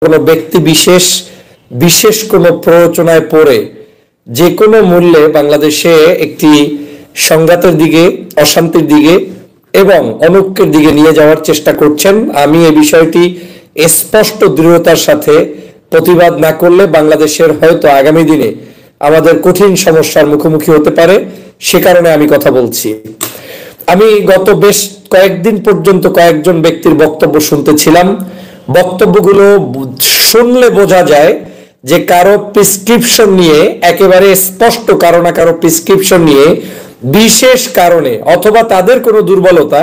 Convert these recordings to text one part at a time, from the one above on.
কোনো ব্যক্তি বিশেষ বিশেষ কোনো প্ররোচনায় পড়ে যে কোনো মূল্যে বাংলাদেশে একটি সংঘাতের দিকে, অশান্তির দিকে এবং অনৈক্যের দিকে নিয়ে যাওয়ার চেষ্টা করছেন। আমি এই বিষয়টি স্পষ্ট দৃঢ়তার সাথে প্রতিবাদ না করলে বাংলাদেশের হয়তো আগামী দিনে আমাদের কঠিন সমস্যার মুখোমুখি হতে পারে, সে কারণে আমি কথা বলছি। আমি গত বেশ কয়েকদিন পর্যন্ত কয়েকজন ব্যক্তির বক্তব্য শুনতেছিলাম। বক্তব্যগুলো শুনলে বোঝা যায় যে কারো প্রেসক্রিপশন নিয়ে, একেবারে স্পষ্ট কারো না কারো প্রেসক্রিপশন নিয়ে বিশেষ কারণে অথবা তাদের কোনো দুর্বলতা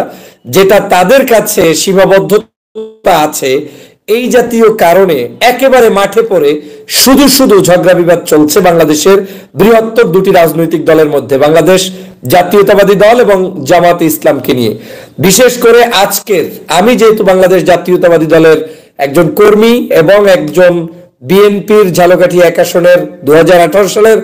যেটা তাদের কাছে সীমাবদ্ধতা আছে, এই জাতীয় কারণে একেবারে মাঠে পড়ে শুধু শুধু ঝগড়া বিবাদ চলছে বাংলাদেশের বৃহত্তর দুটি রাজনৈতিক দলের মধ্যে, বাংলাদেশ জাতীয়তাবাদী দল এবং জামাতে ইসলামকে নিয়ে। বিশেষ করে আজকের, আমি যেহেতু বাংলাদেশ জাতীয়তাবাদী দলের একজন কর্মী এবং একজন বিএনপির ঝালকাঠি 1 আসনের 2018 সালের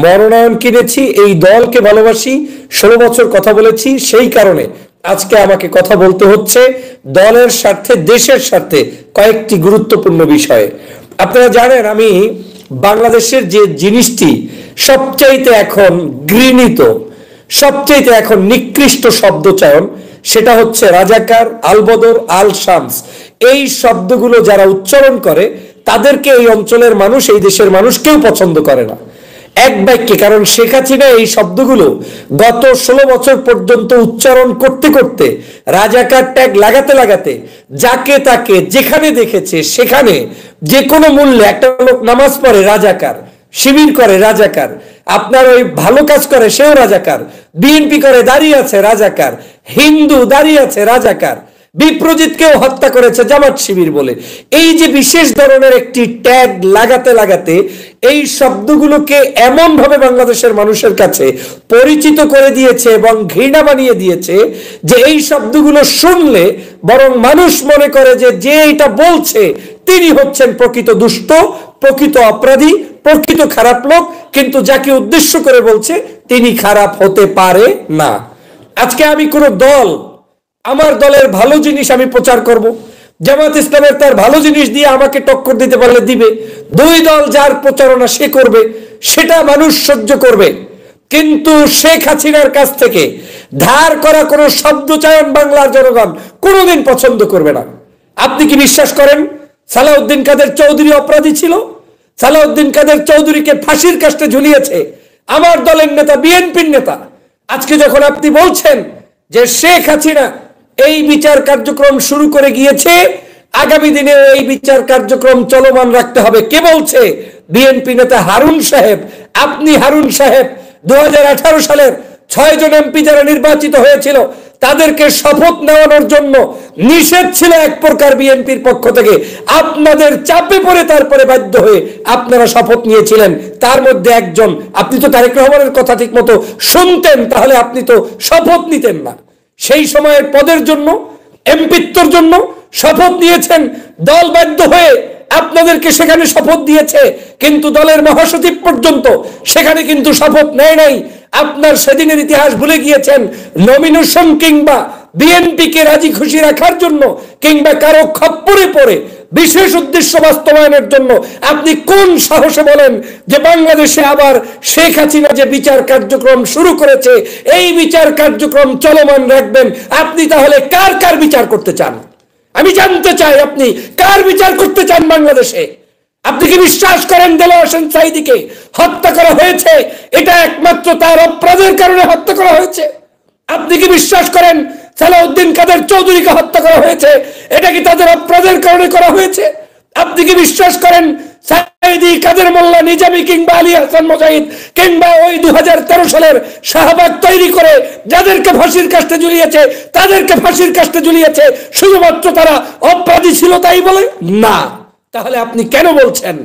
মনোনয়ন কিনেছি, এই দলকে ভালোবাসি, 16 বছর কথা বলেছি, সেই কারণে আজকে আমাকে কথা বলতে হচ্ছে দলের স্বার্থে, দেশের স্বার্থে কয়েকটি গুরুত্বপূর্ণ বিষয়ে। আপনারা জানেন আমি বাংলাদেশের যে জিনিসটি সবচাইতে এখন ঘৃণিত, সবচাইতে এখন নিকৃষ্ট শব্দচয়ন, সেটা হচ্ছে রাজাকার, আলবদর, আল শামস। এই শব্দগুলো যারা উচ্চারণ করে তাদেরকে এই অঞ্চলের মানুষ, এই দেশের মানুষ কেউ পছন্দ করে না এক বাক্যে। কারণ শেখ হাসিনা এই শব্দগুলো গত 16 বছর পর্যন্ত উচ্চারণ করতে করতে, রাজাকার ট্যাগ লাগাতে লাগাতে, যাকে তাকে যেখানে দেখেছে সেখানে যে কোনো মূল্যে, একটা লোক নামাজ পড়ে রাজাকার, শিবির করে রাজাকার, আপনার ওই ভালো কাজ করে সেও রাজাকার, বিএনপি করে দাঁড়িয়ে আছে রাজাকার, হিন্দু দাঁড়িয়ে আছে রাজাকার, বিপ্রজিৎকেও হত্যা করেছে জামাত শিবির বলে। এই যে বিশেষ ধরনের একটি ট্যাগ লাগাতে লাগাতে এই শব্দগুলোকে এমন ভাবে বাংলাদেশের মানুষের কাছে পরিচিত করে দিয়েছে এবং ঘৃণা বানিয়ে দিয়েছে যে এই শব্দগুলো শুনলে বরং মানুষ মনে করে যে যে এটা বলছে তিনি হচ্ছেন প্রকৃত দুষ্ট, প্রকৃত অপরাধী, প্রকৃত খারাপ লোক, কিন্তু যাকে উদ্দেশ্য করে বলছে তিনি খারাপ হতে পারে না। আজকে আমি কোনো দল, আমার দলের ভালো জিনিস আমি প্রচার করব, জামাত ইসলামের তার ভালো জিনিস দিয়ে আমাকে টক্কর দিতে পারলে দিবে, দুই দল যার প্রচারণা সে করবে, সেটা মানুষ সহ্য করবে। কিন্তু শেখ হাসিনার কাছ থেকে ধার করা কোনো শব্দচয়ন বাংলার জনগণ কোনোদিন পছন্দ করবে না। আপনি কি বিশ্বাস করেন সালাউদ্দিন কাদের চৌধুরী অপরাধী ছিল? সালাউদ্দিন কাদের চৌধুরীকে ফাঁসির কাস্টে ঝুলিয়েছে আমার দলের নেতা, বিএনপির নেতা। আজকে যখন আপনি বলছেন যে শেখ হাসিনা এই বিচার কার্যক্রম শুরু করে গিয়েছে, আগামী দিনে এই বিচার কার্যক্রম চলমান রাখতে হবে, কে বলছে? বিএনপি নেতা হারুন সাহেব। আপনি হারুন সাহেব 2018 সালের 6 জন এমপি যারা নির্বাচিত হয়েছিল তাদেরকে শপথ নেওয়ানোর জন্য নিষেধ ছিল এক প্রকার বিএনপির পক্ষ থেকে, আপনাদের চাপে পড়ে তারপরে বাধ্য হয়ে আপনারা শপথ নিয়েছিলেন। তার মধ্যে একজন, আপনি তো তারেক রহমানের কথা ঠিক মতো শুনতেন, তাহলে আপনি তো শপথ নিতেন না। সেই সময়ের পদের জন্য, এমপিত্বর জন্য শপথ নিয়েছেন, দল বাধ্য হয়ে আপনাদেরকে সেখানে শপথ দিয়েছে, কিন্তু দলের মহাসচিব পর্যন্ত সেখানে কিন্তু শপথ নেয় নাই। আপনার সেদিনের ইতিহাস ভুলে গিয়েছেন। নমিনেশন কিংবা বিএনপিকে রাজি খুশি রাখার জন্য কিংবা কারো খপ্পরে পড়ে বিশেষ উদ্দেশ্য বাস্তবায়নের জন্য আপনি কোন সাহসে বলেন যে বাংলাদেশে আবার শেখ হাসিনা যে বিচার কার্যক্রম শুরু করেছে এই বিচার কার্যক্রম চলমান রাখবেন? আপনি তাহলে কার কার বিচার করতে চান? আমি জানতে চাই আপনি কার বিচার করতে চান বাংলাদেশে? আপনি কি বিশ্বাস করেন দেলোয়ার হোসেন সাঈদীকে হত্যা করা হয়েছে এটা একমাত্র তার অপরাধের কারণে হত্যা করা হয়েছে? আপনি কি বিশ্বাস করেন সালাউদ্দিন কাদের চৌধুরীকে হত্যা করা হয়েছে এটা কি তাদের অপরাধের কারণে করা হয়েছে? আপনি কি বিশ্বাস করেন সাঈদী, কাদের মোল্লা, নিজামী কিংবা আলী হাসান মুজাহিদ কিংবা ওই 2013 সালের শাহবাগ তৈরি করে যাদেরকে ফাঁসির কাস্টে ঝুলিয়েছে তাদেরকে ফাঁসির কাস্টে ঝুলিয়েছে শুধুমাত্র তারা অপরাধী ছিল তাই বলে? না। তাহলে আপনি কেন বলছেন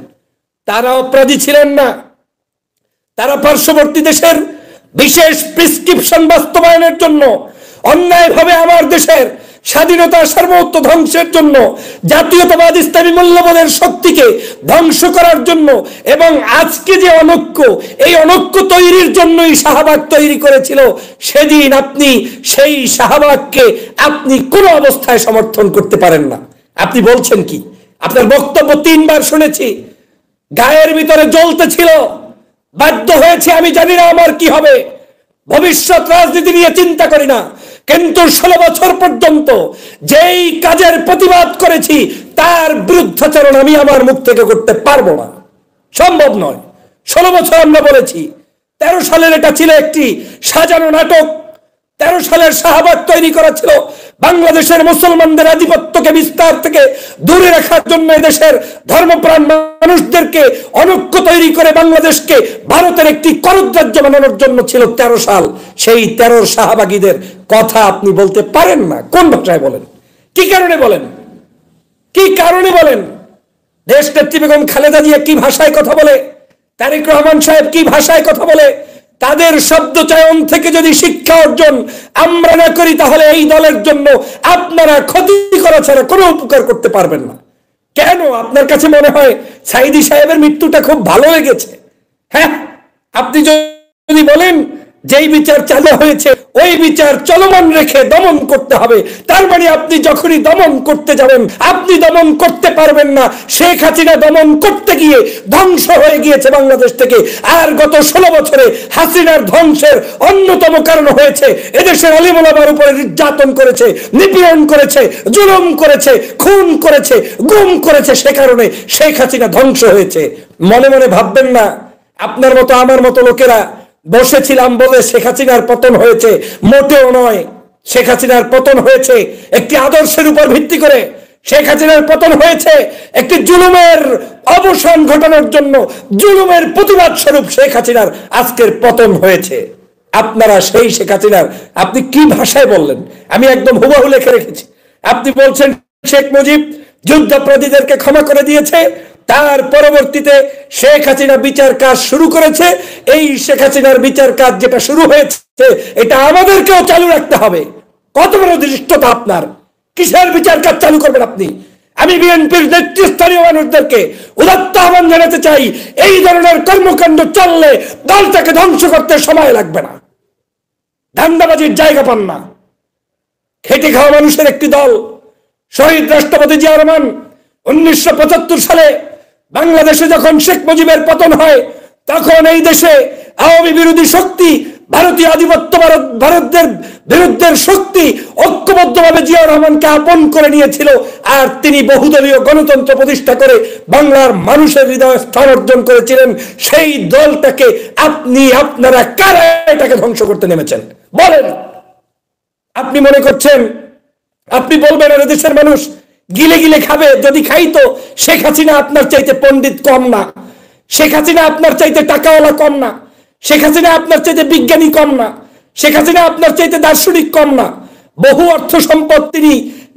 তারা অপরাধী ছিলেন না? তারা পার্শ্ববর্তী দেশের বিশেষ প্রেসক্রিপশন বাস্তবায়নের জন্য, অন্যায়ভাবে আমার দেশের স্বাধীনতা সার্বভৌমত্ব ধ্বংসের জন্য, জাতীয়তাবাদ ইসলামী মূল্যবোধের শক্তিকে ধ্বংস করার জন্য এবং আজকে যে অনৈক্য, এই অনৈক্য তৈরির জন্যই শাহবাগ তৈরি করেছিল। সেদিন আপনি সেই শাহবাগকে আপনি কোনো অবস্থায় সমর্থন করতে পারেন না। আপনি বলছেন কি আপনার বক্তব্য 3 বার শুনেছি, গায়ের ভিতরে জ্বলতে ছিল, বাধ্য হয়েছে। আমি জানি না আমার কি হবে, ভবিষ্যৎ রাজনীতি নিয়ে চিন্তা করি না, কিন্তু 16 বছর পর্যন্ত যেই কাজের প্রতিবাদ করেছি তার বিরুদ্ধাচরণ আমি আমার মুখ থেকে করতে পারবো না, সম্ভব নয়। 16 বছর আমরা বলেছি। 13 সালের এটা ছিল একটি সাজানো নাটক। 13 সালের শাহবাগ তৈরি করা ছিল বাংলাদেশের মুসলমানদের আধিপত্যকে বিস্তার থেকে দূরে রাখার জন্য, দেশের ধর্মপ্রাণ মানুষদেরকে অনৈক্য তৈরি করে বাংলাদেশকে ভারতের একটি করদ্রাজ্য বানানোর জন্য ছিল 13 সাল। সেই 13 শাহবাগীদের কথা আপনি বলতে পারেন না। কোন ভাষায় বলেন? কি কারণে বলেন? কি কারণে বলেন? দেশ নেত্রী বেগম খালেদা জিয়া কি ভাষায় কথা বলে, তারেক রহমান সাহেব কি ভাষায় কথা বলে, তাদের শব্দ চয়ন থেকে যদি শিক্ষা অর্জন আমরা না করি, তাহলে এই দলের জন্য আপনারা ক্ষতি করা ছাড়া কোনো উপকার করতে পারবেন না। কেন আপনার কাছে মনে হয় সাইদি সাহেবের মৃত্যুটা খুব ভালো লেগেছে? হ্যাঁ, আপনি যদি বলেন যেই বিচার চালু হয়েছে ওই বিচার চলমান রেখে দমন করতে হবে, তার মানে আপনি যখনই দমন করতে যাবেন আপনি দমন করতে পারবেন না। শেখ হাসিনা দমন করতে গিয়ে ধ্বংস হয়ে গিয়েছে বাংলাদেশ থেকে। আর গত 16 বছরে হাসিনার ধ্বংসের অন্যতম কারণ হয়েছে এদেশের আলিম ওলামার উপরে নির্যাতন করেছে, নিপীড়ন করেছে, জুলুম করেছে, খুন করেছে, গুম করেছে। সে কারণে শেখ হাসিনা ধ্বংস হয়েছে। মনে মনে ভাববেন না আপনার মতো আমার মতো লোকেরা বসেছিলাম বলে শেখ হাসিনার পতন হয়েছে। মোটেও নয়। শেখ হাসিনার পতন হয়েছে একটি আদর্শের উপর ভিত্তি করে। শেখ হাসিনার পতন হয়েছে একটি জুলুমের অবসান ঘটানোর জন্য, জুলুমের প্রতিবাদ স্বরূপ শেখ হাসিনার আজকের পতন হয়েছে। আপনারা সেই শেখ হাসিনার আপনি কি ভাষায় বললেন? আমি একদম হুবহু লিখে রেখেছি। আপনি বলছেন শেখ মুজিব যুদ্ধাপরাধীদেরকে ক্ষমা করে দিয়েছে, তার পরবর্তীতে শেখ হাসিনা বিচার কাজ শুরু করেছে। এই শেখ হাসিনার বিচার কাজ যেটা শুরু হয়েছে এটা আমাদেরকেও চালু রাখতে হবে। কত বড় দৃষ্টতা আপনার! কিসের বিচার কাজ চালু করবেন আপনি? আমি বিএনপির নেতৃস্থানীয় মানুষদেরকে উদাত্ত আহ্বান জানাতে চাই, এই ধরনের কর্মকাণ্ড চললে দলটাকে ধ্বংস করতে সময় লাগবে না। ধান্দাবাজির জায়গা পান না। খেটে খাওয়া মানুষের একটি দল। শহীদ রাষ্ট্রপতি জিয়া রহমান 1975 সালে বাংলাদেশে যখন শেখ মুজিবের পতন হয়, তখন এই দেশে আওয়ামী বিরোধী শক্তি, ভারতীয় আধিপত্য ভারতের বিরুদ্ধের শক্তি ঐক্যবদ্ধভাবে জিয়া রহমানকে আপন করে নিয়েছিল। আর তিনি বহুদলীয় গণতন্ত্র প্রতিষ্ঠা করে বাংলার মানুষের হৃদয়ে স্থান অর্জন করেছিলেন। সেই দলটাকে আপনারা কারা এটাকে ধ্বংস করতে নেমেছেন বলেন? আপনি মনে করছেন আপনি বলবেন আর দেশের মানুষ গিলে গিলে খাবে? যদি খাইতো, শেখ হাসিনা আপনার চাইতে পণ্ডিত কম না, শেখ হাসিনা আপনার চাইতে টাকাওয়ালা কম না, শেখ হাসিনা আপনার চাইতে বিজ্ঞানী কম না, শেখ হাসিনা আপনার চাইতে দার্শনিক কম না। বহু অর্থ সম্পদ তিনি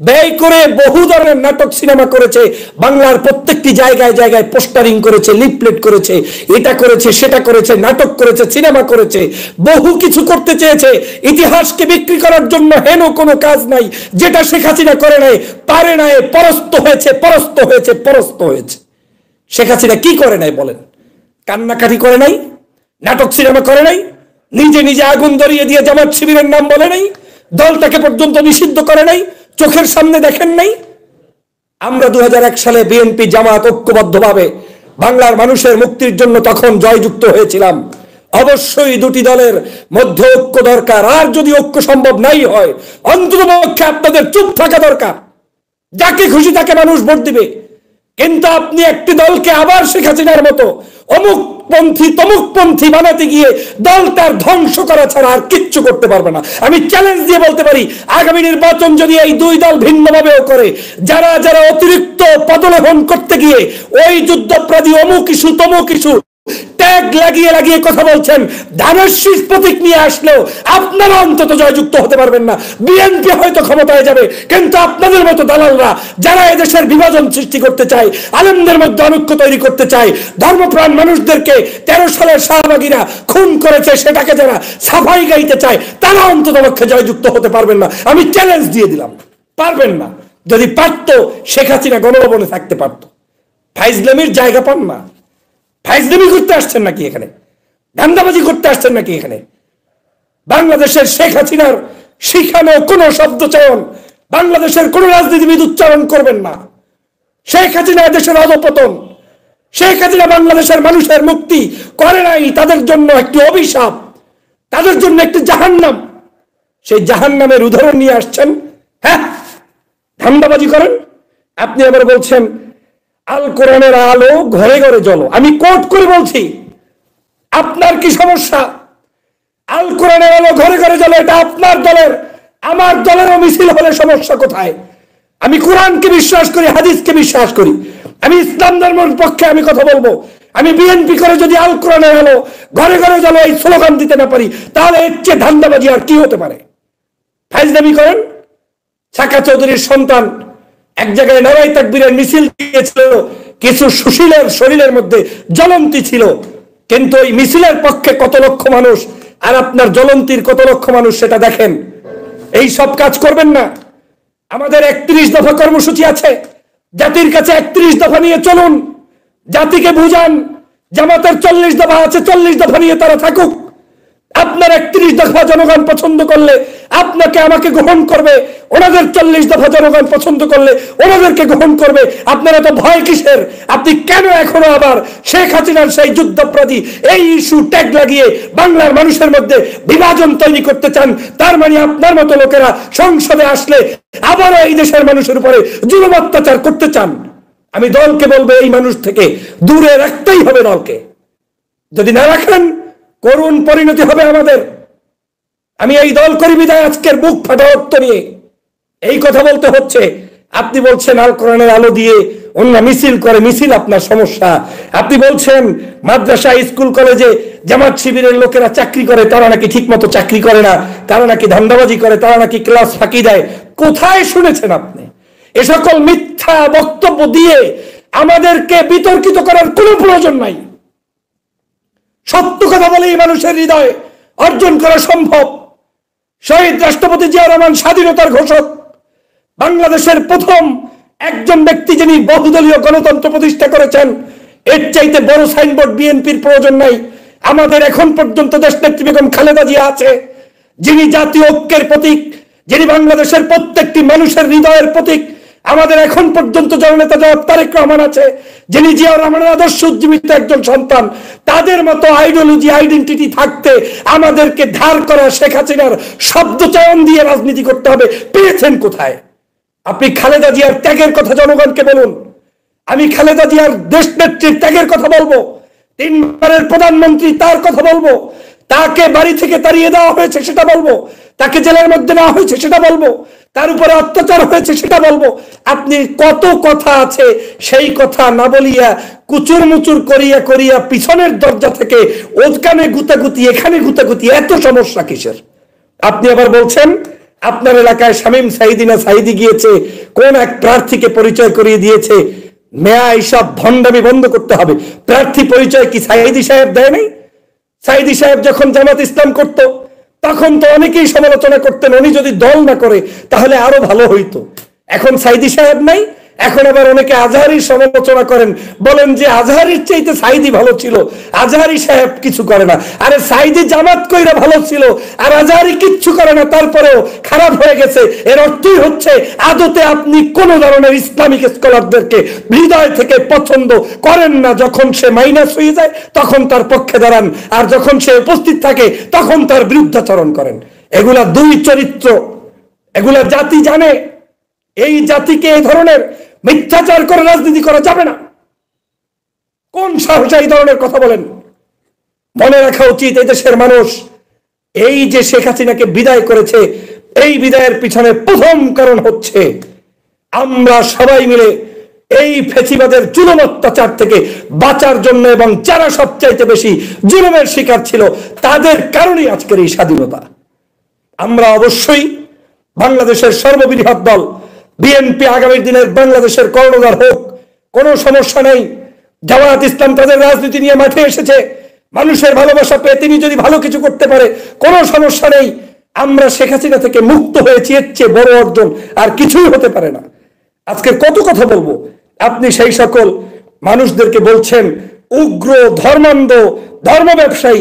ব্যয় করে বহু ধরনের নাটক সিনেমা করেছে, বাংলার প্রত্যেকটি জায়গায় জায়গায় পোস্টারিং করেছে, লিফলেট করেছে, এটা করেছে, সেটা করেছে, নাটক করেছে, সিনেমা করেছে, বহু কিছু করতে চেয়েছে। ইতিহাসকে বিক্রি করার জন্য হেন কোনো কাজ নাই যেটা শেখ হাসিনা করে নাই, পারে নাই, পরাস্ত হয়েছে, পরাস্ত হয়েছে, পরাস্ত হয়েছে। শেখ হাসিনা কি করে নাই বলেন? কান্নাকাটি করে নাই, নাটক সিনেমা করে নাই, নিজে নিজে আগুন ধরিয়ে দিয়ে জামাত শিবিরের নাম বলে নাই, দলটাকে পর্যন্ত নিষিদ্ধ করে নাই, চোখের সামনে দেখেন নাই। আমরা 2001 সালে বিএনপি জামাত ঐক্যবদ্ধভাবে বাংলার মানুষের মুক্তির জন্য তখন জয়যুক্ত হয়েছিলাম। অবশ্যই দুটি দলের মধ্যে ঐক্য দরকার। আর যদি ঐক্য সম্ভব নাই হয়, অন্ততপক্ষে আপনাদের চুপ থাকা দরকার। যাকে খুশি তাকে মানুষ ভোট দিবে, কিন্তু আপনি একটি দলকে আবার শেখ হাসিনার মতো অমুক পন্থী তমুক পন্থী বানাতে গিয়ে দলটার ধ্বংস করা ছাড়া আর কিচ্ছু করতে পারবে না। আমি চ্যালেঞ্জ দিয়ে বলতে পারি, আগামী নির্বাচন যদি এই দুই দল ভিন্নভাবেও করে, যারা যারা অতিরিক্ত পদলেহন করতে গিয়ে ওই যুদ্ধাপরাধী অমুক ইস্যু তমুক ইস্যু ট্যাগ লাগিয়ে লাগিয়ে কথা বলছেন, ধানের শীষ প্রতীক নিয়ে আসলেও আপনারা অন্তত জয়যুক্ত হতে পারবেন না। বিএনপি হয়তো ক্ষমতায় যাবে, কিন্তু আপনাদের মতো দালালরা যারা এদেশের বিভাজন সৃষ্টি করতে চায়, আলেমদের মধ্যে অনৈক্য তৈরি করতে চায়, ধর্মপ্রাণ মানুষদেরকে 13 সালের শাহবাগীরা খুন করেছে সেটাকে যারা সাফাই গাইতে চায়, তারা অন্তত পক্ষে জয়যুক্ত হতে পারবেন না। আমি চ্যালেঞ্জ দিয়ে দিলাম, পারবেন না। যদি পারতো শেখ হাসিনা গণভবনে থাকতে পারত। ফাইজলামির জায়গা পান না। ফাইজলামি করতে আসছেন নাকি এখানে? ধান্দাবাজি করতে আসছেন নাকি এখানে? বাংলাদেশের শেখ হাসিনার শিখানো কোন শব্দ চয়ন বাংলাদেশের কোন রাজনীতিবিদ উচ্চারণ করবেন না। শেখ হাসিনা দেশের অধঃপতন, শেখ হাসিনা বাংলাদেশের মানুষের মুক্তি করে নাই, তাদের জন্য একটি অভিশাপ, তাদের জন্য একটি জাহান্নাম। সেই জাহান্নামের উদাহরণ নিয়ে আসছেন। হ্যাঁ, ধান্দাবাজি করেন। আপনি আবার বলছেন আল কোরআনের আলো ঘরে ঘরে জ্বলো। আমি কোট করে বলছি, আপনার কি সমস্যা? আল কোরআনের আলো ঘরে ঘরে জ্বলো, এটা আপনার দলের, আমার দলেরও মিছিল হলে সমস্যা কোথায়? আমি কোরআনকে বিশ্বাস করি, হাদিসকে বিশ্বাস করি, আমি ইসলাম ধর্মের পক্ষে আমি কথা বলবো। আমি বিএনপি করে যদি আল কোরআনের আলো ঘরে ঘরে জ্বলো এই স্লোগান দিতে না পারি, তাহলে এর চেয়ে ধান্দাবাজি আর কি হতে পারে? ফাইজলামি করেন। ছাকা চৌধুরীর সন্তান এক জায়গায় নারাই তাকবীরের মিছিল দিয়েছিল, কিছু সুশীলের শরীরের মধ্যে জ্বলন্তি ছিল, কিন্তু ওই মিছিলের পক্ষে কত লক্ষ মানুষ আর আপনার জ্বলন্তির কত লক্ষ মানুষ, সেটা দেখেন। এই সব কাজ করবেন না। আমাদের 31 দফা কর্মসূচি আছে, জাতির কাছে 31 দফা নিয়ে চলুন, জাতিকে বুঝান। জামাতের 40 দফা আছে, 40 দফা নিয়ে তারা থাকুক। আপনার 31 দফা জনগণ পছন্দ করলে আপনাকে আমাকে গ্রহণ করবে, ওনাদের 40 দফা জনগণ পছন্দ করলে ওনাদেরকে গ্রহণ করবে। আপনারা তো ভয় কিসের? আপনি কেন এখনো আবার শেখ হাসিনার সেই যুদ্ধপ্রতি এই ইস্যু ট্যাগ লাগিয়ে বাংলার মানুষের মধ্যে বিভাজন তৈরি করতে চান? তার মানে আপনার মতো লোকেরা সংসদে আসলে আবারও এই দেশের মানুষের উপরে জুলুম অত্যাচার করতে চান। আমি দলকে বলবো এই মানুষ থেকে দূরে রাখতেই হবে দলকে। যদি না রাখেন করুণ পরিণতি হবে আমাদের। আমি এই দল করি বিদায় আজকের বুক ফাটা রক্ত নিয়ে এই কথা বলতে হচ্ছে। আপনি বলছেন আল কোরআনের আলো দিয়ে অন্য মিছিল করে, মিছিল আপনার সমস্যা। আপনি বলছেন মাদ্রাসা স্কুল কলেজে জামাত শিবিরের লোকেরা চাকরি করে, তারা নাকি ঠিক মতো চাকরি করে না, তারা নাকি ধান্দাবাজি করে, তারা নাকি ক্লাস ফাঁকি দেয়। কোথায় শুনেছেন আপনি? এ সকল মিথ্যা বক্তব্য দিয়ে আমাদেরকে বিতর্কিত করার কোনো প্রয়োজন নাই। সত্য কথা বলেই মানুষের হৃদয় অর্জন করা সম্ভব। শহীদ রাষ্ট্রপতি জিয়া রহমান স্বাধীনতার ঘোষক, বাংলাদেশের প্রথম একজন ব্যক্তি যিনি বহুদলীয় গণতন্ত্র প্রতিষ্ঠা করেছেন। এর চাইতে বড় সাইনবোর্ড বিএনপির প্রয়োজন নাই। আমাদের এখন পর্যন্ত দেশনেত্রী বেগম খালেদা জিয়া আছে, যিনি জাতীয় ঐক্যের প্রতীক, যিনি বাংলাদেশের প্রত্যেকটি মানুষের হৃদয়ের প্রতীক। আমাদের এখন পর্যন্ত জননেতা জনাব তারেক রহমান আছে, যিনি জিয়াউর রহমানের আদর্শ উজ্জীবিত একজন সন্তান। তাদের মতো আইডিওলজি, আইডেন্টিটি থাকতে আমাদেরকে ধার করা শেখ হাসিনার শব্দ চয়ন দিয়ে রাজনীতি করতে হবে। পেয়েছেন কোথায়? আপনি খালেদা জিয়ার ত্যাগের কথা জনগণকে বলুন। আমি খালেদা জিয়ার দেশনেত্রীর ত্যাগের কথা বলবো, 3 বারের প্রধানমন্ত্রী তার কথা বলবো, তাকে বাড়ি থেকে তাড়িয়ে দেওয়া হয়েছে সেটা বলবো, তাকে জেলের মধ্যে নেওয়া হয়েছে সেটা বলবো, তার উপরে অত্যাচার হয়েছে সেটা বলবো। আপনি কত কথা আছে, সেই কথা না বলিয়া কুচুর মুচুর করিয়া করিয়া পিছনের দরজা থেকে ওখানে গুতাগুতি, এখানে গুতাগুতি, এত সমস্যা কিসের? আপনি আবার বলছেন আপনার এলাকায় শামীম সাঈদী না সাঈদী গিয়েছে, কোন এক প্রার্থীকে পরিচয় করিয়ে দিয়েছে। মেয়া এইসব ভণ্ডামি বন্ধ করতে হবে। প্রার্থী পরিচয় কি সাঈদী সাহেব দেয় নাই? সাঈদী সাহেব যখন জামাত ইসলাম করত তখন তো অনেকেই সমালোচনা করতেন, উনি যদি দল না করে তাহলে আরো ভালো হইতো। এখন সাঈদী সাহেব নাই, এখন আবার অনেকে আজহারির সমালোচনা করেন, বলেন যে আজহারির চাইতে সাঈদী ভালো ছিল, আজহারি সাহেব কিছু করে না। আরে সাঈদী জামাত কইরা ভালো ছিল আর আজহারি কিচ্ছু করে না, তারপরেও খারাপ হয়ে গেছে। এর অর্থই হচ্ছে আদতে আপনি কোন ধরনের ইসলামিক স্কলারদেরকে হৃদয় থেকে পছন্দ করেন না। যখন সে মাইনাস হয়ে যায় তখন তার পক্ষে দাঁড়ান, আর যখন সে উপস্থিত থাকে তখন তার বিরুদ্ধাচরণ করেন। এগুলা দুই চরিত্র, এগুলা জাতি জানে। এই জাতিকে এই ধরনের মিথ্যাচার করে রাজনীতি করা যাবে না। কোন সাহসে এই ধরনের কথা বলেন? মনে রাখা উচিত এই দেশের মানুষ এই যে শেখ হাসিনাকে বিদায় করেছে, এই বিদায়ের পিছনে প্রথম কারণ হচ্ছে আমরা সবাই মিলে এই ফ্যাসিবাদের জুলুম অত্যাচার থেকে বাঁচার জন্য, এবং যারা সবচাইতে বেশি জুলুমের শিকার ছিল তাদের কারণেই আজকের এই স্বাধীনতা। আমরা অবশ্যই বাংলাদেশের সর্ববৃহৎ দল বিএনপি আগামী দিনের বাংলাদেশের কর্ণধার হোক, কোনো সমস্যা নেই। জামায়াত ইসলাম তাদের রাজনীতি নিয়ে মাঠে এসেছে, মানুষের ভালোবাসা পেয়ে তিনি যদি ভালো কিছু করতে পারে কোনো সমস্যা নেই। আমরা শেখ হাসিনা থেকে মুক্ত হয়েছি, এর চেয়ে বড় অর্জন আর কিছুই হতে পারে না। আজকে কত কথা বলবো, আপনি সেই সকল মানুষদেরকে বলছেন উগ্র, ধর্মান্ধ, ধর্ম ব্যবসায়ী।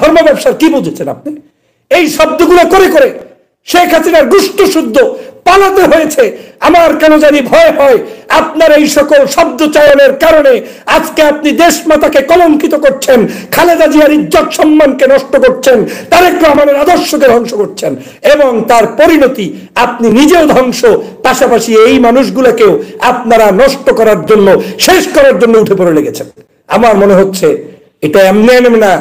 ধর্ম ব্যবসার কি বুঝেছেন আপনি? এই শব্দগুলো করে করে শেখ হাসিনার গুষ্ঠ শুদ্ধ পালাতে হয়েছে। আমার কেন জানি ভয় হয় আপনার এই সকল শব্দ চয়নের কারণে আজকে আপনি দেশমাতাকে কলঙ্কিত করছেন, খালেদা জিয়ার ইজ্জত সম্মানকে নষ্ট করছেন, তারেক রহমানের আদর্শকে ধ্বংস করছেন, এবং তার পরিণতি আপনি নিজেও ধ্বংস, পাশাপাশি এই মানুষগুলোকেও আপনারা নষ্ট করার জন্য, শেষ করার জন্য উঠে পড়ে লেগেছেন। আমার মনে হচ্ছে এটা এমনি না,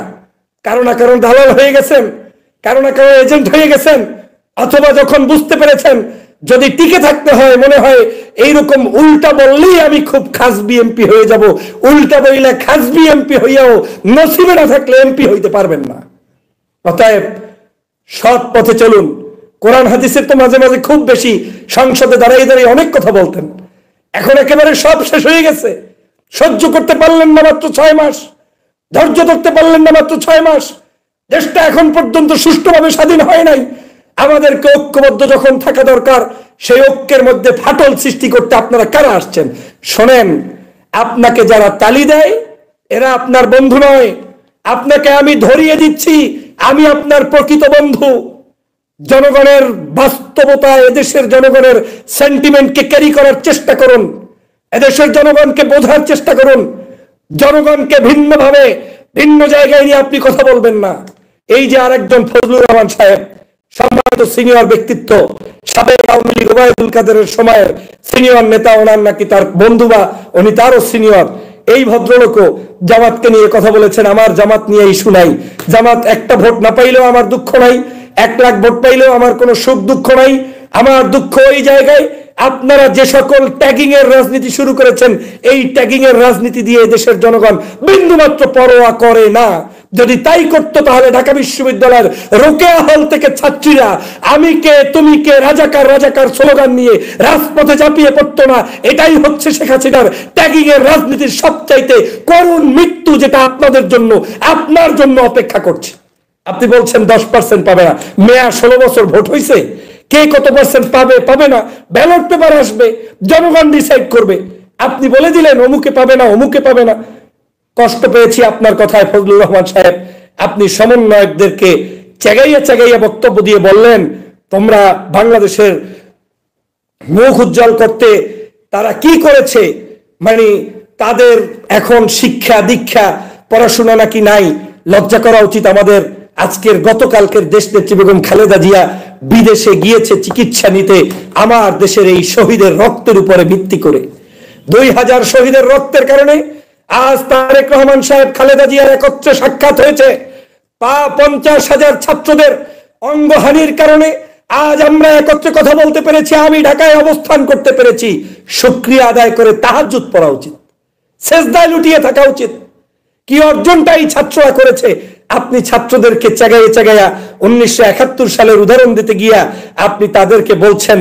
কারো না কারণ দালাল হয়ে গেছেন, কারো না কারো এজেন্ট হয়ে গেছেন, অথবা যখন বুঝতে পেরেছেন যদি টিকে থাকতে হয়, মনে হয় এইরকম উল্টা বললেই আমি খুব খাসবি এমপি হয়ে যাব, উল্টা বললে খাসবি এমপি হইয়াও নসিবে না থাকলে এমপি হইতে পারবেন না। অতএব সৎ পথে চলুন। কোরআন হাদিসের তো মাঝে মাঝে খুব বেশি সংসদে দাঁড়িয়ে দাঁড়িয়ে অনেক কথা বলতেন, এখন একেবারে সব শেষ হয়ে গেছে। সহ্য করতে পারলেন না মাত্র 6 মাস, ধৈর্য ধরতে পারলেন না মাত্র 6 মাস। দেশটা এখন পর্যন্ত সুষ্ঠুভাবে স্বাধীন হয় নাই। আমাদেরকে ঐক্যবদ্ধ যখন থাকা দরকার, সেই ঐক্যের মধ্যে ফাটল সৃষ্টি করতে আপনারা কারা আসছেন? শোনেন, আপনাকে যারা তালি দেয় এরা আপনার বন্ধু নয়। আপনাকে আমি ধরিয়ে দিচ্ছি, আমি আপনার প্রকৃত বন্ধু। জনগণের বাস্তবতা, এদেশের জনগণের সেন্টিমেন্টকে ক্যারি করার চেষ্টা করুন, এদেশের জনগণকে বোঝার চেষ্টা করুন। জনগণকে ভিন্নভাবে ভিন্ন জায়গায় নিয়ে আপনি কথা বলবেন না। এই যে আরেকজন ফজলুর রহমান সাহেব, সম্মানিত সিনিয়র ব্যক্তিত্ব, সাবেক আওয়ামী লীগ ওবায়দুল কাদেরের সময়ের সিনিয়র নেতা, ওনার নাকি তার বন্ধু বা উনি তারও সিনিয়র, এই ভদ্রলোকও জামাতকে নিয়ে কথা বলেছেন। আমার জামাত নিয়ে ইস্যু নাই, জামাত একটা ভোট না পাইলেও আমার দুঃখ নাই, 1 লাখ ভোট পাইলেও আমার কোনো সুখ দুঃখ নাই। আমার দুঃখ ওই জায়গায় আপনারা যে সকল ট্যাগিং এর রাজনীতি শুরু করেছেন, এই ট্যাগিং এর রাজনীতি দিয়ে দেশের জনগণ বিন্দুমাত্র পরোয়া করে না। যদি তাই করতো তাহলে ঢাকা বিশ্ববিদ্যালয়ের রোকেয়া হল থেকে ছাত্রীরা আমি কে তুমি কে রাজাকার রাজাকার স্লোগান নিয়ে রাজপথে ঝাঁপিয়ে পড়তো না। এটাই হচ্ছে শেখ হাসিনার ট্যাগিং এর রাজনীতির সবচাইতে করুণ মৃত্যু, যেটা আপনাদের জন্য, আপনার জন্য অপেক্ষা করছে। আপনি বলছেন 10% পাবে না, মেয়া 16 বছর ভোট হয়েছে, কে কত পার্সেন্ট পাবে পাবে না ব্যালট পেপার আসবে, জনগণ ডিসাইড করবে। আপনি বলে দিলেন অমুকে পাবে না অমুকে পাবে না। কষ্ট পেয়েছি আপনার কথায় ফজলুর রহমান সাহেব, আপনি সমন্বয়কদেরকে চেগাইয়া চেগাইয়া বক্তব্য দিয়ে বললেন তোমরা বাংলাদেশের মুখ উজ্জ্বল করতে তারা কি করেছে, মানে তাদের এখন শিক্ষা দীক্ষা পড়াশোনা নাকি নাই। লজ্জা করা উচিত আমাদের। আজকের গতকালকের দেশনেত্রী বেগম খালেদা জিয়া বিদেশে গিয়েছে চিকিৎসা নিতে আমার দেশের এই শহীদের রক্তের উপরে ভিত্তি করে। 2000 শহীদের রক্তের কারণে আজ তারেক রহমান সাহেব খালেদা জিয়ার একত্রে সাক্ষাৎ হয়েছে। 50,000 ছাত্রদের অঙ্গহানির কারণে আজ আমরা একত্রে কথা বলতে পেরেছি, আমি ঢাকায় অবস্থান করতে পেরেছি। শুকরিয়া আদায় করে তাহাজ্জুদ পড়া উচিত, সেজদায় লুটিয়ে থাকা উচিত। কি অর্জনটাই ছাত্ররা করেছে, আপনি ছাত্রদেরকে চেগাইয়া চেগাইয়া 1971 সালের উদাহরণ দিতে গিয়া আপনি তাদেরকে বলছেন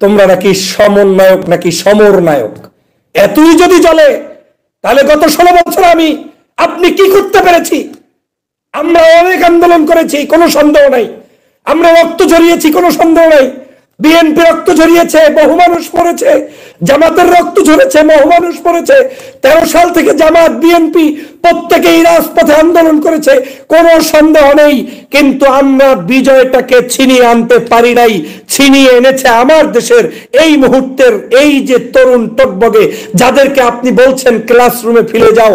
তোমরা নাকি সমন্বয়ক নাকি সমর নায়ক। এতই যদি চলে তাহলে গত 16 বছর আপনি কি করতে পেরেছি? আমরা অনেক আন্দোলন করেছি, কোনো সন্দেহ নাই। আমরা রক্ত ঝরিয়েছি, কোনো সন্দেহ নাই। বিএনপি রক্ত ঝরিয়েছে, বহু মানুষ পড়েছে। জামাতের রক্ত ঝরেছে, বহু মানুষ পড়েছে। 13 সাল থেকে জামাত বিএনপি প্রত্যেকেই রাজপথে আন্দোলন করেছে, কোনো সন্দেহ নেই। কিন্তু আমরা বিজয়টাকে ছিনিয়ে আনতে পারি নাই। ছিনিয়ে এনেছে আমার দেশের এই মুহূর্তের এই যে তরুণ টকবগে, যাদেরকে আপনি বলছেন ক্লাসরুমে ফিরে যাও,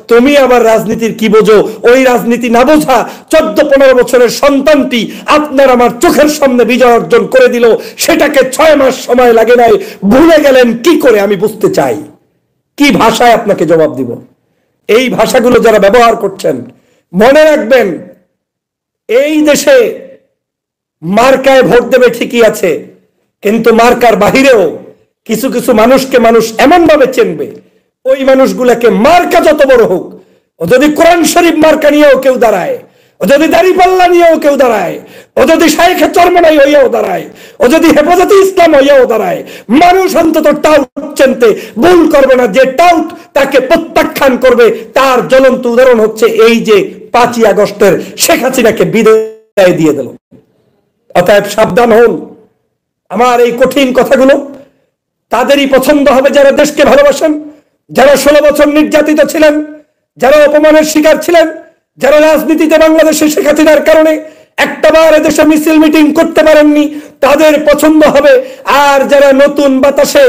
তুমি আবার রাজনীতির কি বোঝো? ওই রাজনীতি না বোঝা 14-15 বছরের সন্তানটি আপনার আমার চোখের সামনে বিজয় অর্জন করে দিল, সেটাকে 6 মাস সময় লাগে নাই। ভুলে গেলেন কি করে আমি বুঝতে চাই। কি ভাষায় আপনাকে জবাব দিব? এই ভাষাগুলো যারা ব্যবহার করছেন, মনে রাখবেন এই দেশে মার্কায় ভোট দেবে ঠিকই আছে, কিন্তু মার্কার বাহিরেও কিছু কিছু মানুষকে মানুষ এমন ভাবে চিনবে, ওই মানুষগুলাকে মার্কা যত বড় হোক, ও যদি কোরআন শরীফ মার্কা নিয়েও কেউ দাঁড়ায়, ও যদি দাড়িপাল্লা নিয়েও কেউ দাঁড়ায়, ও যদি শাইখে চরমনাই হইয়াও দাঁড়ায়, ও যদি হেফাজতে ইসলাম হইয়াও দাঁড়ায়, মানুষ অন্তত টাউট চিনতে ভুল করবে না। যে টাউট তাকে প্রত্যাখ্যান করবে, তার জ্বলন্ত উদাহরণ হচ্ছে এই যে 5ই আগস্টের শেখ হাসিনাকে বিদায় দিয়ে দিল। অতএব সাবধান হন। আমার এই কঠিন কথাগুলো তাদেরই পছন্দ হবে যারা দেশকে ভালোবাসেন, যারা 16 বছর নির্যাতিত ছিলেন, যারা অপমানের শিকার ছিলেন, যারা রাজনীতিতে বাংলাদেশে শেখ হাসিনার কারণে একটাবার এদেশে মিছিল মিটিং করতে পারেননি, তাদের পছন্দ হবে। আর যারা নতুন বাতাসে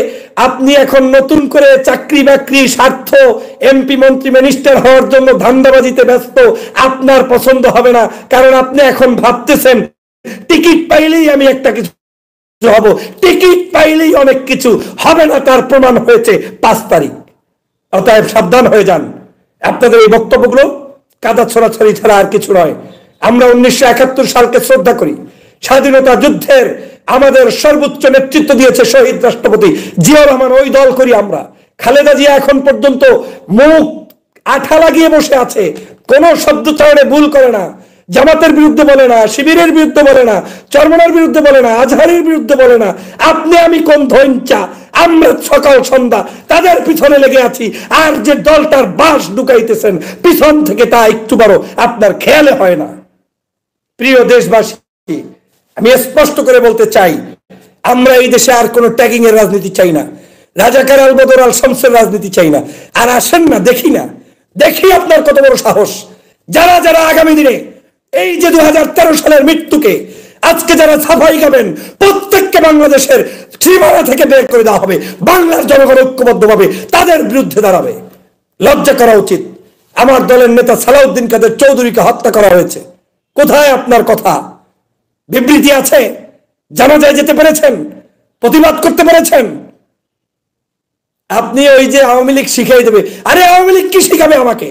আপনি এখন নতুন করে চাকরি বাকরি স্বার্থ এমপি মন্ত্রী মিনিস্টার হওয়ার জন্য ধান্দাবাজিতে ব্যস্ত, আপনার পছন্দ হবে না। কারণ আপনি এখন ভাবতেছেন টিকিট পাইলেই আমি একটা কিছু হব, টিকিট পাইলেই অনেক কিছু হবে না, তার প্রমাণ হয়েছে 5 তারিখ। অতএব সাবধান হয়ে যান। আপনাদের এই বক্তব্যগুলো কাদা ছড়াছড়ি ছাড়া আর কিছু নয়। আমরা 1971 সালকে শ্রদ্ধা করি। স্বাধীনতা যুদ্ধের আমাদের সর্বোচ্চ নেতৃত্ব দিয়েছে শহীদ রাষ্ট্রপতি জিয়াউর রহমান, ওই দল করি আমরা। খালেদা জিয়া এখন পর্যন্ত মুখ আঠা লাগিয়ে বসে আছে, কোন শব্দ চয়নে ভুল করে না। জামাতের বিরুদ্ধে বলে না, শিবিরের বিরুদ্ধে বলে না, চরমনার বিরুদ্ধে বলে না, আজহারির বিরুদ্ধে বলে না। আপনি আমি কোন ধৈঞ্চা? আমরা সকাল সন্ধ্যা তাদের পিছনে লেগে আছি। আর যে দলটার বাস ঢুকাইতেছেন পিছন থেকে, তা একটু বড় আপনার খেয়ালে হয় না। প্রিয় দেশবাসী, আমি স্পষ্ট করে বলতে চাই, আমরা এই দেশে আর কোনো ট্যাগিং এর রাজনীতি চাই না, রাজাকার আল বদর আল শামসের রাজনীতি চাই না। আর আসেন না, দেখি আপনার কত বড় সাহস। যারা যারা আগামী দিনে এই যে 2013 সালের মৃত্যুকে আজকে যারা ছাপাই গাবেন, প্রত্যেককে বাংলাদেশের সীমানা থেকে বের করে দেওয়া হবে। বাংলার জনগণ ঐক্যবদ্ধভাবে তাদের বিরুদ্ধে দাঁড়াবে। লজ্জা করা উচিত। আমার দলের নেতা সালাউদ্দিন কাদের চৌধুরীকে হত্যা করা হয়েছে। কোথায় আপনার কথা? বিবৃতি আছে? জানাজায় যেতে পেরেছেন? প্রতিবাদ করতে পেরেছেন? আপনি ওই যে আওয়ামী লীগ শিখাই দেবে। আরে আওয়ামী লীগ কি শিখাবে আমাকে?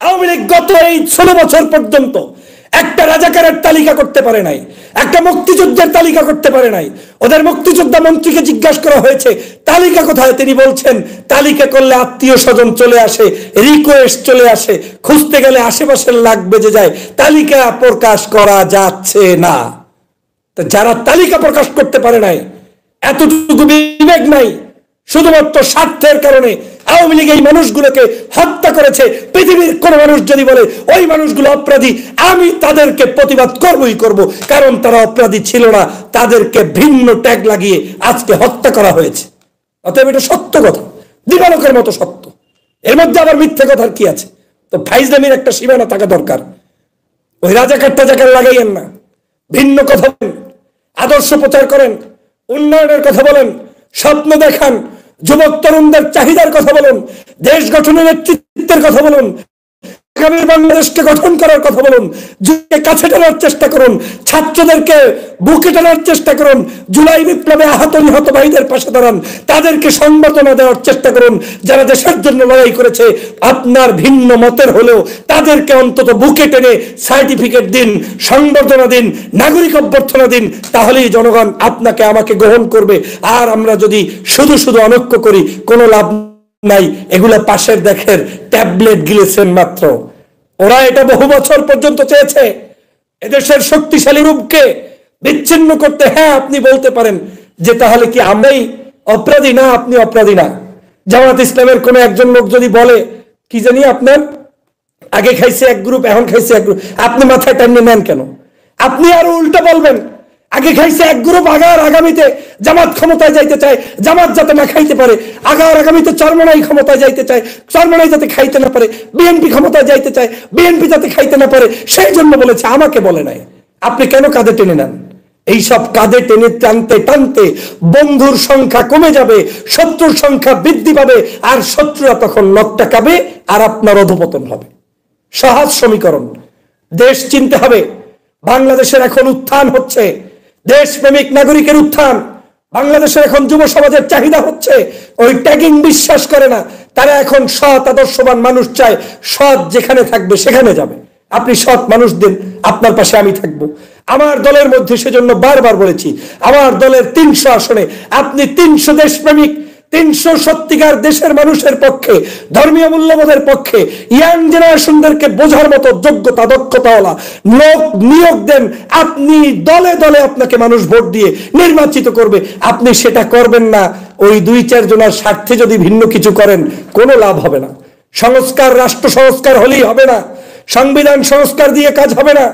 আওয়ামী লীগ গত এই 16 বছর পর্যন্ত একটা রাজাকারের তালিকা করতে পারে নাই, একটা মুক্তিযুদ্ধের তালিকা করতে পারে নাই। ওদের মুক্তিযোদ্ধা মন্ত্রীকে জিজ্ঞাসা করা হয়েছে তালিকা কোথায়, তিনি বলছেন তালিকা করলে আত্মীয় স্বজন চলে আসে, রিকোয়েস্ট চলে আসে, খুঁজতে গেলে আশেপাশের লাখ বেজে যায়, তালিকা প্রকাশ করা যাচ্ছে না। তো যারা তালিকা প্রকাশ করতে পারে নাই, এতটুকু বিবেক নাই, শুধুমাত্র স্বার্থের কারণে আওয়ামী লীগ এই মানুষগুলোকে হত্যা করেছে। পৃথিবীর কোন মানুষ যদি বলে ওই মানুষগুলো অপরাধী, আমি তাদেরকে প্রতিবাদ করবই করব, কারণ তারা অপরাধী ছিল না, তাদেরকে ভিন্ন ট্যাগ লাগিয়ে আজকে হত্যা করা হয়েছে। অতএব এটা সত্য কথা, দিবালোকের মতো সত্য। এর মধ্যে আবার মিথ্যে কথার কি আছে? তো ফাইজলামির একটা সীমানা থাকা দরকার। ওই রাজাকার টাজাকার লাগাইয়েন না। ভিন্ন কথা বলেন, আদর্শ প্রচার করেন, উন্নয়নের কথা বলেন, স্বপ্ন দেখান, যুবক তরুণদের চাহিদার কথা বলুন, দেশ গঠনের নেতৃত্বের কথা বলুন, আগামী বাংলাদেশকে গঠন করার কথা বলুন, যুগকে কাছে টানার চেষ্টা করুন, ছাত্রদেরকে বুকে টানার চেষ্টা করুন, জুলাই বিপ্লবে আহত নিহত ভাইদের পাশে দাঁড়ান, তাদেরকে সংবর্ধনা দেওয়ার চেষ্টা করুন। যারা দেশের জন্য লড়াই করেছে, আপনার ভিন্ন মতের হলেও তাদেরকে অন্তত বুকে টেনে সার্টিফিকেট দিন, সংবর্ধনা দিন, নাগরিক অভ্যর্থনা দিন, তাহলেই জনগণ আপনাকে আমাকে গ্রহণ করবে। আর আমরা যদি শুধু শুধু অনৈক্য করি, কোনো লাভ নাই। এগুলা পাশের দেখের ট্যাবলেট গিলেছেন মাত্র। ওরা এটা বহু বছর পর্যন্ত চেয়েছে এদেশের শক্তিশালী রূপকে বিচ্ছিন্ন করতে। হ্যাঁ, আপনি বলতে পারেন যে তাহলে কি আমরাই অপরাধী? না, আপনি অপরাধী না। জামাত ইসলামের কোন একজন লোক যদি বলে কি জানি আপনার আগে খাইছে এক গ্রুপ, এখন খাইছে এক গ্রুপ, আপনি মাথায় টানিয়ে নেন কেন? আপনি আরো উল্টা বলবেন, আগে খাইছে এক গ্রুপ, আগার আগামীতে জামাত ক্ষমতায় যাইতে চায়, জামাত যাতে না খাইতে পারে, আগার আগামীতে চরমনাই ক্ষমতায় যাইতে চায়, চরমনাই যাতে খাইতে না পারে, বিএনপি ক্ষমতায় যাইতে চায়, বিএনপি যাতে খাইতে না পারে, সেই জন্য বলেছে, আমাকে বলে নাই। আপনি কেন কাঁধে টেনে নেন? এইসব কাঁধে টেনে টানতে টানতে বন্ধুর সংখ্যা কমে যাবে, শত্রুর সংখ্যা বৃদ্ধি পাবে, আর শত্রুরা তখন নখ টাকাবে আর আপনার অধঃপতন হবে। সহজ সমীকরণ। দেশ চিনতে হবে। বাংলাদেশের এখন উত্থান হচ্ছে, দেশপ্রেমিক নাগরিকের উত্থান। বাংলাদেশের এখন যুব সমাজের চাহিদা হচ্ছে, ওই ট্যাগিং বিশ্বাস করে না। তারা এখন সৎ আদর্শবান মানুষ চায়। সৎ যেখানে থাকবে সেখানে যাবে। আপনি সৎ মানুষ দেন, আপনার পাশে আমি থাকবো। আমার দলের মধ্যে সেজন্য বারবার বলেছি, আমার দলের 300 আসনে আপনি 300 দেশপ্রেমিক, 300 সত্যিকার দেশের মানুষের পক্ষে, ধর্মীয় মূল্যবোধের পক্ষে, ইয়াং জেনারেশনদেরকে বোঝার মতো যোগ্যতা দক্ষতাওয়ালা লোক নিয়োগ দেন। আপনি দলে দলে আপনাকে মানুষ ভোট দিয়ে নির্বাচিত করবে। আপনি সেটা করবেন না। ওই 2-4 জনের স্বার্থে যদি ভিন্ন কিছু করেন, কোনো লাভ হবে না। সংস্কার, রাষ্ট্র সংস্কার হলেই হবে না, সংবিধান সংস্কার দিয়ে কাজ হবে না,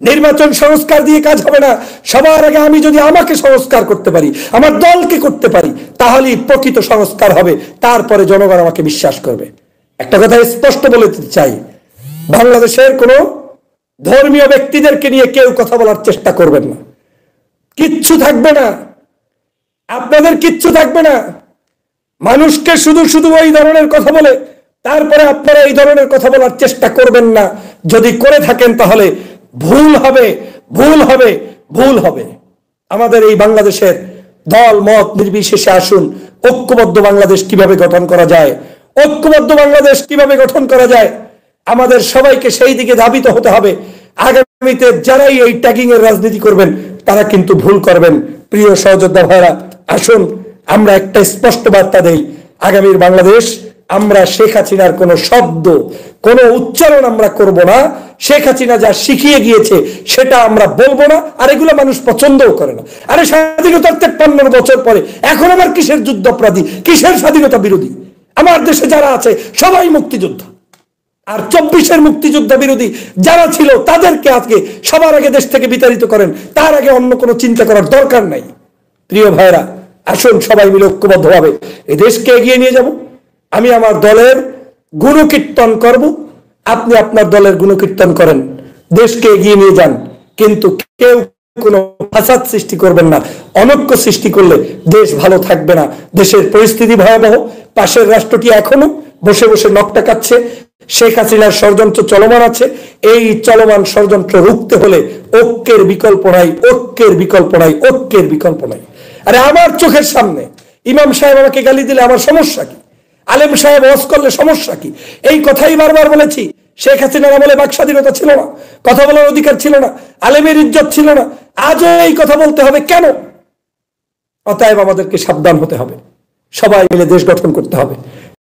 নির্বাচন সংস্কার দিয়ে কাজ হবে না। সবার আগে আমি যদি আমাকে সংস্কার করতে পারি, আমার দলকে করতে পারি, তাহলেই প্রকৃত সংস্কার হবে। তারপরে জনগণ আমাকে বিশ্বাস করবে। একটা কথা স্পষ্ট বলে দিতে চাই, বাংলাদেশের কোনো ধর্মীয় ব্যক্তিদেরকে নিয়ে কেউ কথা বলার চেষ্টা করবেন না। কিচ্ছু থাকবে না, আপনাদের কিচ্ছু থাকবে না। মানুষকে শুধু শুধু ওই ধরনের কথা বলে তারপরে আপনারা এই ধরনের কথা বলার চেষ্টা করবেন না। যদি করে থাকেন তাহলে ভুল হবে, ভুল হবে, ভুল হবে। আমাদের এই বাংলাদেশের দল মত নির্বিশেষে আসুন, ঐক্যবদ্ধ বাংলাদেশ কিভাবে গঠন করা যায়, ঐক্যবদ্ধ বাংলাদেশ কিভাবে গঠন করা যায়, আমাদের সবাইকে সেই দিকে ধাবিত হতে হবে। আগামীতে যারাই এই ট্যাগিং এর রাজনীতি করবেন তারা কিন্তু ভুল করবেন। প্রিয় সহযোদ্ধা ভাইরা, আসুন আমরা একটা স্পষ্ট বার্তা দেই, আগামীর বাংলাদেশ আমরা শেখ হাসিনার কোনো শব্দ, কোনো উচ্চারণ আমরা করব না। শেখ হাসিনা যা শিখিয়ে গিয়েছে সেটা আমরা বলবো না, আর এগুলো মানুষ পছন্দও করে না। আরে স্বাধীনতার 53 বছর পরে এখন আবার কিসের যুদ্ধাপরাধী, কিসের স্বাধীনতা বিরোধী? আমার দেশে যারা আছে সবাই মুক্তিযোদ্ধা, আর 24-এর মুক্তিযোদ্ধা বিরোধী যারা ছিল তাদেরকে আজকে সবার আগে দেশ থেকে বিতাড়িত করেন, তার আগে অন্য কোনো চিন্তা করার দরকার নাই। প্রিয় ভাইরা, আসুন সবাই মিলে ঐক্যবদ্ধভাবে এই দেশকে এগিয়ে নিয়ে যাব। আমি আমার দলের গুণকীর্তন করব, আপনি আপনার দলের গুণকীর্তন করেন, দেশকে এগিয়ে নিয়ে যান। কিন্তু কেউ কোনো ফাসাদ সৃষ্টি করবেন না। অনৈক্য সৃষ্টি করলে দেশ ভালো থাকবে না, দেশের পরিস্থিতি ভয়াবহ। পাশের রাষ্ট্রটি এখনো বসে বসে নকটা কাটছে, শেখ হাসিনার ষড়যন্ত্র চলমান আছে। এই চলমান ষড়যন্ত্র রুখতে হলে ঐক্যের বিকল্প নাই, ঐক্যের বিকল্প নাই, ঐক্যের বিকল্প নাই। আরে আমার চোখের সামনে ইমাম সাহেব আমাকে গালি দিলে আমার সমস্যা কি? আলেম সাহেব ওয়াজ করলে সমস্যা কি? এই কথাই বারবার বলেছি। শেখ হাসিনার আমলে বাক স্বাধীনতা ছিল না, কথা বলার অধিকার ছিল না, আলেমের ইজ্জত ছিল না। আজও এই কথা বলতে হবে কেন? অতএব আমাদেরকে সাবধান হতে হবে, সবাই মিলে দেশ গঠন করতে হবে।